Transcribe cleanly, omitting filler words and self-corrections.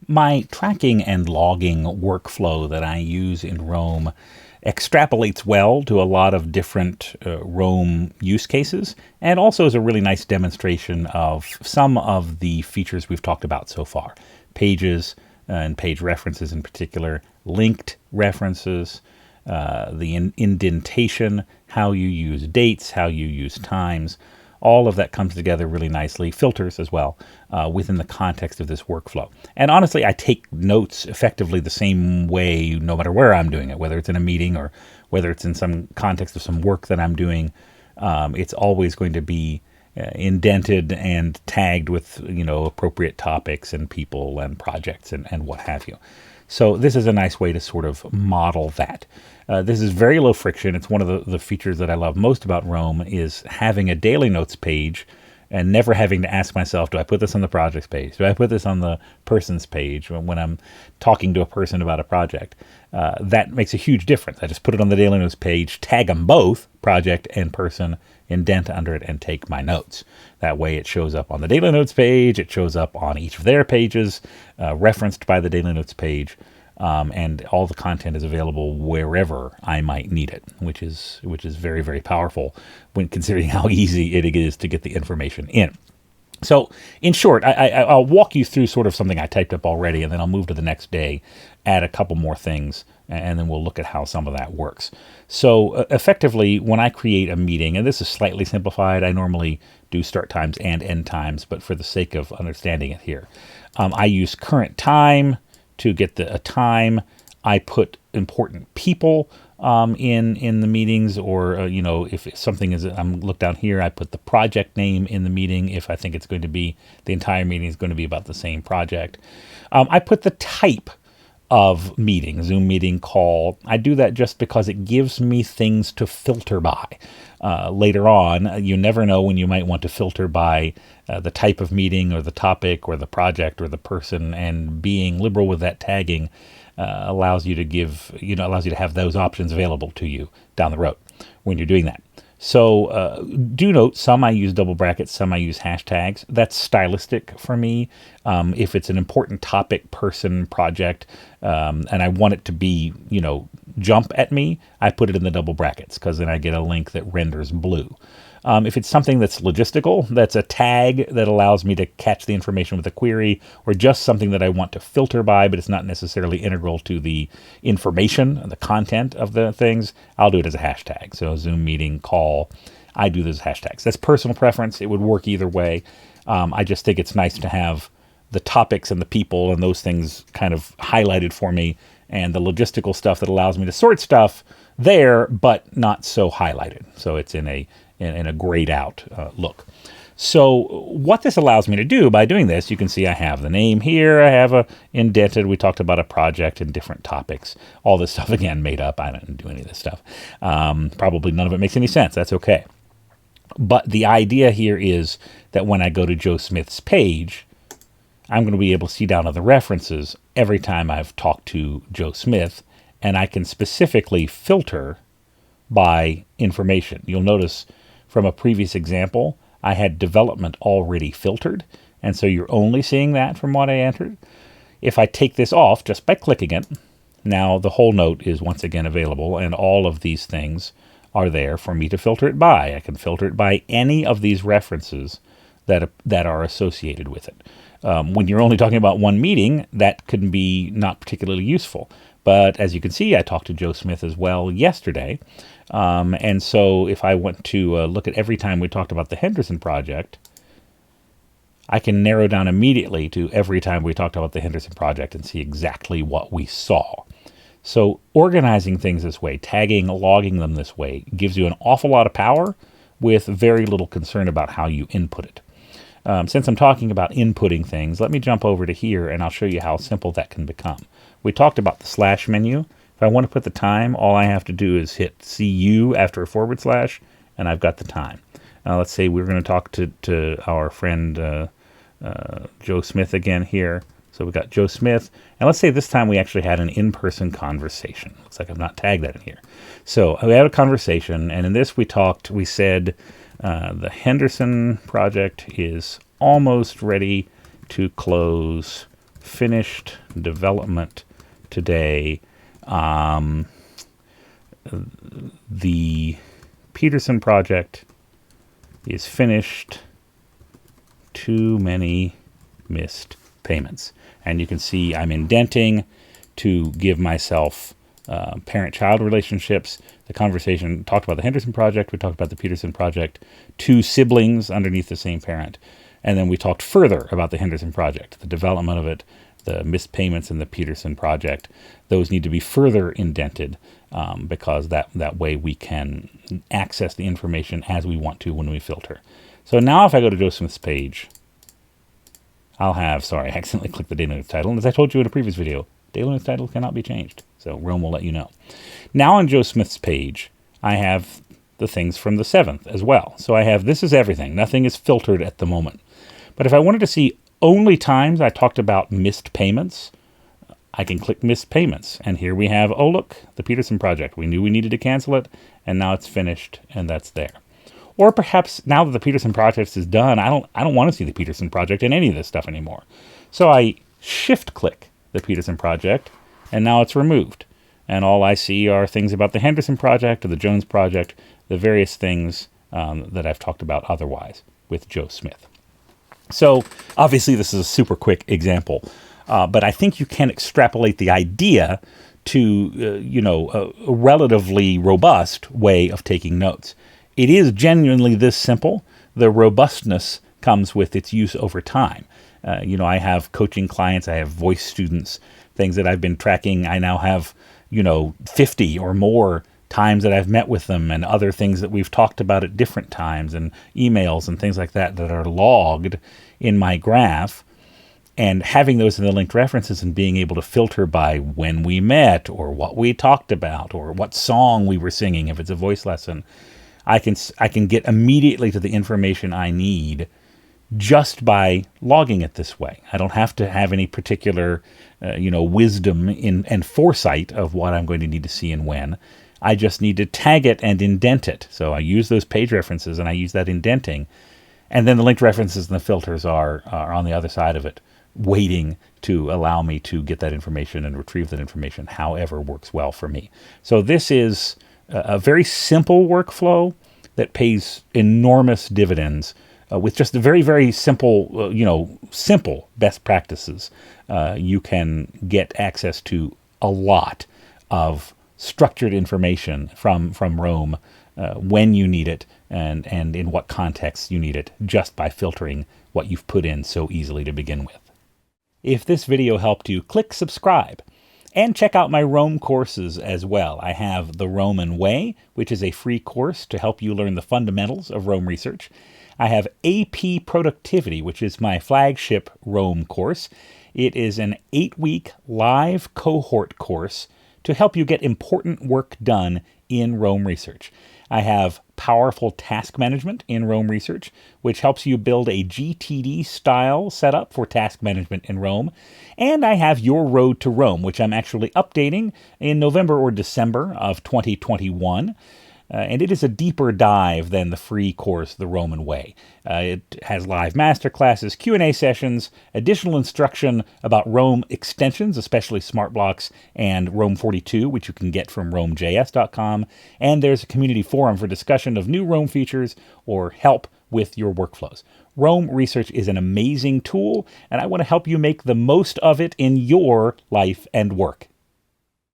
My tracking and logging workflow that I use in Roam extrapolates well to a lot of different Roam use cases, and also is a really nice demonstration of some of the features we've talked about so far. Pages and page references in particular, linked references, the indentation, how you use dates, how you use times. All of that comes together really nicely, filters as well, within the context of this workflow. And honestly, I take notes effectively the same way no matter where I'm doing it, whether it's in a meeting or whether it's in some context of some work that I'm doing. It's always going to be indented and tagged with, appropriate topics and people and projects and what have you. So this is a nice way to sort of model that. This is very low friction. It's one of the features that I love most about Roam is having a daily notes page and never having to ask myself, do I put this on the projects page? Do I put this on the person's page when I'm talking to a person about a project? That makes a huge difference. I just put it on the daily notes page, tag them both, project and person, indent under it, and take my notes. That way it shows up on the daily notes page, it shows up on each of their pages, referenced by the daily notes page, and all the content is available wherever I might need it, which is very, very powerful when considering how easy it is to get the information in. So in short, I'll walk you through sort of something I typed up already, and then I'll move to the next day, add a couple more things, and then we'll look at how some of that works. So effectively, when I create a meeting, and this is slightly simplified, I normally do start times and end times, but for the sake of understanding it here, I use current time to get a time. I put important people in the meetings, or if something is, look down here, I put the project name in the meeting if I think it's going to be, the entire meeting is going to be about the same project. I put the type of meeting, Zoom meeting, call. I do that just because it gives me things to filter by. Later on, you never know when you might want to filter by the type of meeting or the topic or the project or the person, and being liberal with that tagging allows you to have those options available to you down the road when you're doing that. So do note, some I use double brackets, some I use hashtags. That's stylistic for me. If it's an important topic, person, project, and I want it to be, jump at me, I put it in the double brackets because then I get a link that renders blue. If it's something that's logistical, that's a tag that allows me to catch the information with a query, or just something that I want to filter by, but it's not necessarily integral to the information, the content of the things, I'll do it as a hashtag. So Zoom meeting, call, I do those hashtags. That's personal preference. It would work either way. I just think it's nice to have the topics and the people and those things kind of highlighted for me, and the logistical stuff that allows me to sort stuff there, but not so highlighted. So it's in a grayed out look. So what this allows me to do by doing this, you can see I have the name here, I have a indented, we talked about a project and different topics, all this stuff again made up, I didn't do any of this stuff. Probably none of it makes any sense, that's okay. But the idea here is that when I go to Joe Smith's page, I'm going to be able to see down to the references every time I've talked to Joe Smith, and I can specifically filter by information. You'll notice from a previous example, I had development already filtered, and so you're only seeing that from what I entered. If I take this off just by clicking it, now the whole note is once again available, and all of these things are there for me to filter it by. I can filter it by any of these references that are associated with it. When you're only talking about one meeting, that can be not particularly useful. But as you can see, I talked to Joe Smith as well yesterday. And so if I want to look at every time we talked about the Henderson project, I can narrow down immediately to every time we talked about the Henderson project and see exactly what we saw. So organizing things this way, tagging, logging them this way, gives you an awful lot of power with very little concern about how you input it. Since I'm talking about inputting things, let me jump over to here and I'll show you how simple that can become. We talked about the slash menu. If I want to put the time, all I have to do is hit CU after a / and I've got the time. Now let's say we're going to talk to our friend Joe Smith again here. So we got Joe Smith, and let's say this time we actually had an in-person conversation. Looks like I've not tagged that in here. So we had a conversation, and in this we said the Henderson project is almost ready to close finished development today. The Peterson project is finished. Too many missed payments. And you can see I'm indenting to give myself parent-child relationships. The conversation talked about the Henderson project. We talked about the Peterson project. 2 siblings underneath the same parent. And then we talked further about the Henderson project, the development of it, the missed payments in the Peterson project. Those need to be further indented because that way we can access the information as we want to when we filter. So now if I go to Joe Smith's page, I'll have, sorry, I accidentally clicked the daily notes title. And as I told you in a previous video, daily notes title cannot be changed. So Roam will let you know. Now on Joe Smith's page, I have the things from the 7th as well. So I have, this is everything. Nothing is filtered at the moment. But if I wanted to see only times I talked about missed payments, I can click missed payments. And here we have, oh look, the Peterson project. We knew we needed to cancel it, and now it's finished, and that's there. Or perhaps now that the Peterson project is done, I don't want to see the Peterson project in any of this stuff anymore. So I shift-click the Peterson project, and now it's removed. And all I see are things about the Henderson project or the Jones project, the various things that I've talked about otherwise with Joe Smith. So obviously this is a super quick example, but I think you can extrapolate the idea to a relatively robust way of taking notes. It is genuinely this simple. The robustness comes with its use over time. I have coaching clients, I have voice students, things that I've been tracking. I now have, 50 or more times that I've met with them, and other things that we've talked about at different times, and emails and things like that that are logged in my graph. And having those in the linked references and being able to filter by when we met or what we talked about or what song we were singing if it's a voice lesson, I can get immediately to the information I need just by logging it this way. I don't have to have any particular, wisdom and foresight of what I'm going to need to see and when. I just need to tag it and indent it. So I use those page references and I use that indenting. And then the linked references and the filters are on the other side of it, waiting to allow me to get that information and retrieve that information however works well for me. So this is a very simple workflow that pays enormous dividends with just a very, very simple, simple best practices. You can get access to a lot of structured information from Roam when you need it and in what context you need it, just by filtering what you've put in so easily to begin with. If this video helped you, click subscribe. And check out my Roam courses as well. I have the Roaman Way, which is a free course to help you learn the fundamentals of Roam research. I have AP Productivity, which is my flagship Roam course. It is an 8-week live cohort course to help you get important work done in Roam research. I have Powerful Task Management in Roam research, which helps you build a GTD-style setup for task management in Roam. And I have Your Road to Roam, which I'm actually updating in November or December of 2021. And it is a deeper dive than the free course, The Roaman Way. It has live masterclasses, Q&A sessions, additional instruction about Roam extensions, especially Smart Blocks and Roam 42, which you can get from roamjs.com. And there's a community forum for discussion of new Roam features or help with your workflows. Roam Research is an amazing tool, and I want to help you make the most of it in your life and work.